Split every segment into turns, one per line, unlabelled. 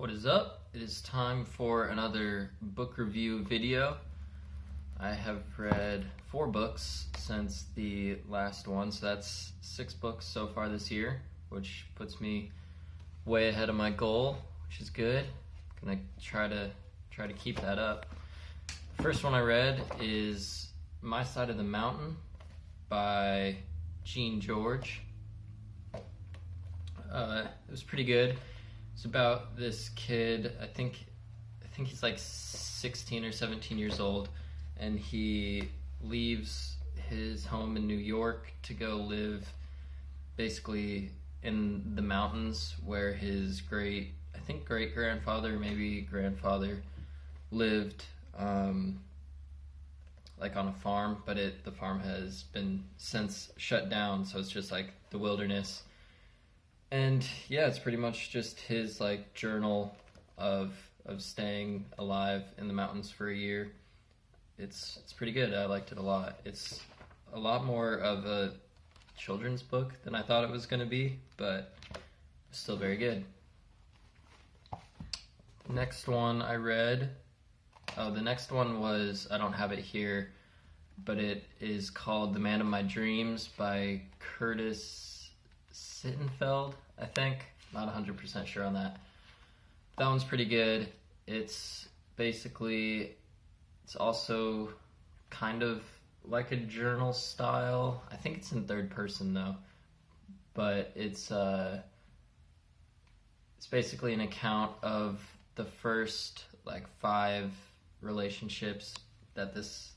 What is up? It is time for another book review video. I have read 4 books since the last one, so that's 6 books so far this year, which puts me way ahead of my goal, which is good. I'm gonna try to keep that up. The first one I read is My Side of the Mountain by Gene George. It was pretty good. It's about this kid, I think he's like 16 or 17 years old, and he leaves his home in New York to go live basically in the mountains where his great-grandfather, maybe grandfather, lived, like on a farm, but the farm has been since shut down, so it's just like the wilderness. And yeah, it's pretty much just his like journal of staying alive in the mountains for a year. It's pretty good. I liked it a lot. It's a lot more of a children's book than I thought it was going to be, but it's still very good. The next one I read, the next one was, I don't have it here, but it is called The Man of My Dreams by Curtis Sittenfeld, I think. Not 100% sure on that. That one's pretty good. It's also kind of like a journal style. I think it's in third person though. But it's basically an account of the first like 5 relationships that this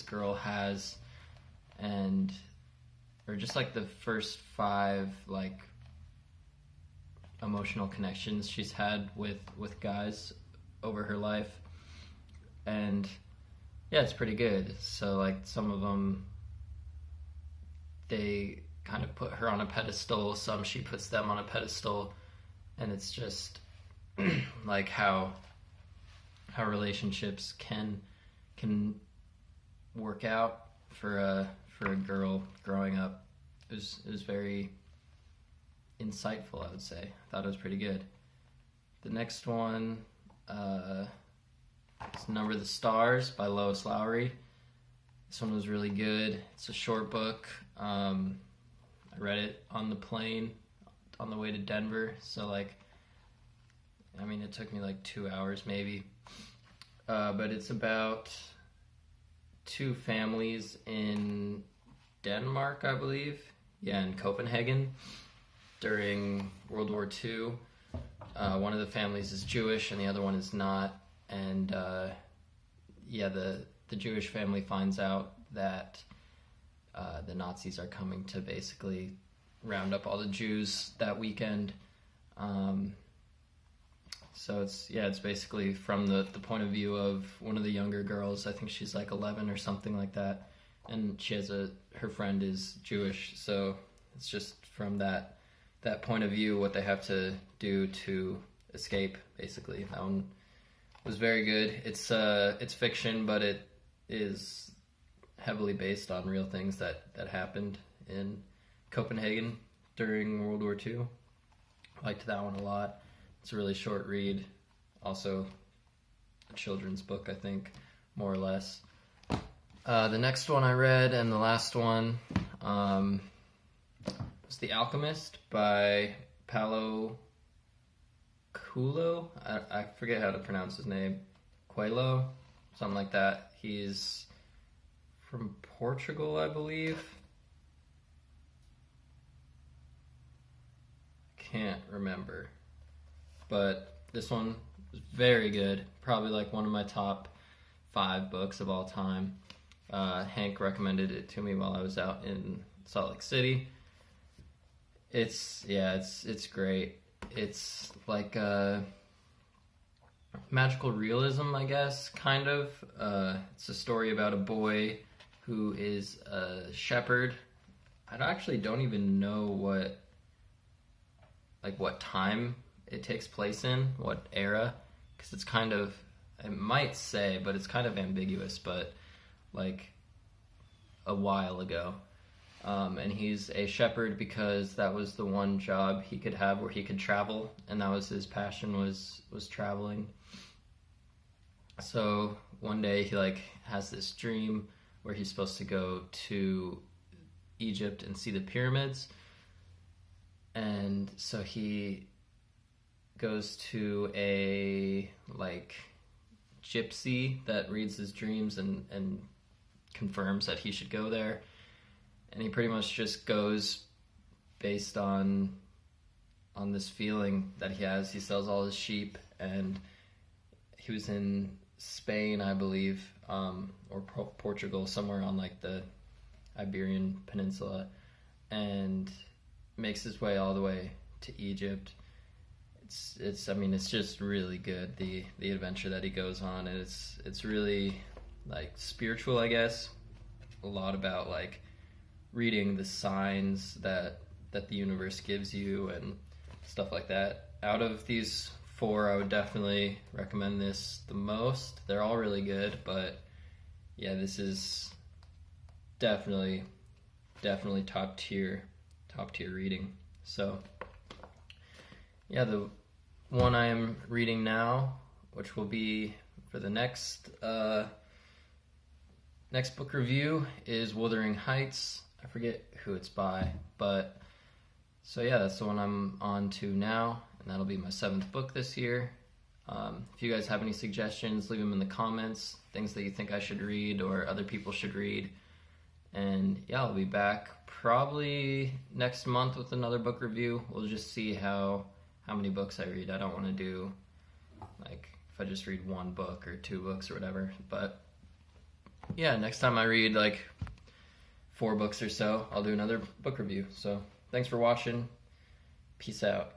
girl has, or just like the first 5 like emotional connections she's had with guys over her life. And yeah, it's pretty good. So like some of them, they kind of put her on a pedestal, some she puts them on a pedestal, and it's just like how relationships can work out for a girl growing up. It was very insightful, I would say. I thought it was pretty good. The next one is Number the Stars by Lois Lowry. This one was really good. It's a short book. I read it on the plane on the way to Denver, so it took me like 2 hours maybe. But it's about 2 families in Denmark, I believe. Yeah, in Copenhagen during World War II. One of the families is Jewish and the other one is not. And the Jewish family finds out that the Nazis are coming to basically round up all the Jews that weekend. So it's basically from the point of view of one of the younger girls. I think she's like 11 or something like that. And she has her friend is Jewish, so it's just from that point of view what they have to do to escape, basically. That one was very good. It's fiction, but it is heavily based on real things that happened in Copenhagen during World War II. I liked that one a lot. It's a really short read. Also a children's book, I think, more or less. The next one I read, and the last one, was The Alchemist by Paulo Coelho. I forget how to pronounce his name. Coelho? Something like that. He's from Portugal, I believe. Can't remember. But this one was very good. Probably like one of my top 5 books of all time. Hank recommended it to me while I was out in Salt Lake City. It's great. It's like magical realism, I guess, kind of. It's a story about a boy who is a shepherd. I actually don't even know what time it takes place in, what era, because it's kind of, it might say, but it's kind of ambiguous, but like a while ago. And he's a shepherd because that was the one job he could have where he could travel, and that was his passion, was traveling. So one day he like has this dream where he's supposed to go to Egypt and see the pyramids. And so he goes to a like gypsy that reads his dreams and confirms that he should go there. And he pretty much just goes based on this feeling that he has. He sells all his sheep, and he was in Spain, I believe, or Portugal, somewhere on like the Iberian Peninsula, and makes his way all the way to Egypt. It's I mean, it's just really good, the adventure that he goes on, and it's really like spiritual, I guess. A lot about like reading the signs that the universe gives you and stuff like that. Out of these 4, I would definitely recommend this the most. They're all really good, but yeah, this is definitely top tier reading. So yeah, the one I am reading now, which will be for the next book review, is Wuthering Heights. I forget who it's by, but so yeah, that's the one I'm on to now, and that'll be my 7th book this year. If you guys have any suggestions, leave them in the comments, things that you think I should read or other people should read. And yeah, I'll be back probably next month with another book review. We'll just see how many books I read. I don't want to do like if I just read 1 book or 2 books or whatever. But yeah, next time I read like 4 books or so, I'll do another book review. So thanks for watching. Peace out.